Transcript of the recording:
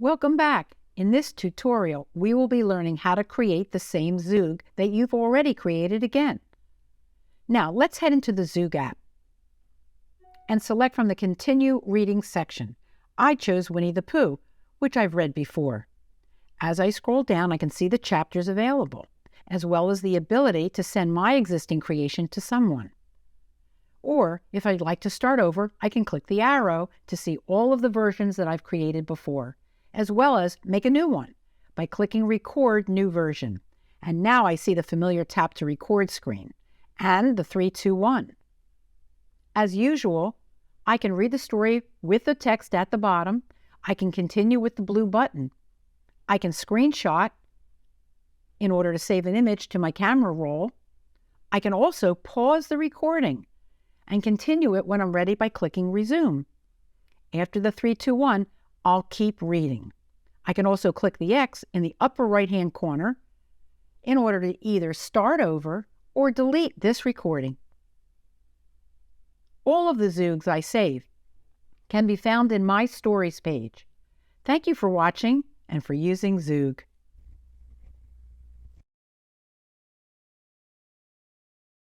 Welcome back. In this tutorial, we will be learning how to create the same Zoog that you've already created again. Now, let's head into the Zoog app and select from the Continue Reading section. I chose Winnie the Pooh, which I've read before. As I scroll down, I can see the chapters available, as well as the ability to send my existing creation to someone. Or, if I'd like to start over, I can click the arrow to see all of the versions that I've created before, as well as make a new one by clicking Record New Version. And now I see the familiar Tap to Record screen and the 3, 2, 1. As usual, I can read the story with the text at the bottom. I can continue with the blue button. I can screenshot in order to save an image to my camera roll. I can also pause the recording and continue it when I'm ready by clicking Resume. After the 3, 2, 1, I'll keep reading. I can also click the X in the upper right-hand corner in order to either start over or delete this recording. All of the Zoogs I saved can be found in my Stories page. Thank you for watching and for using Zoog.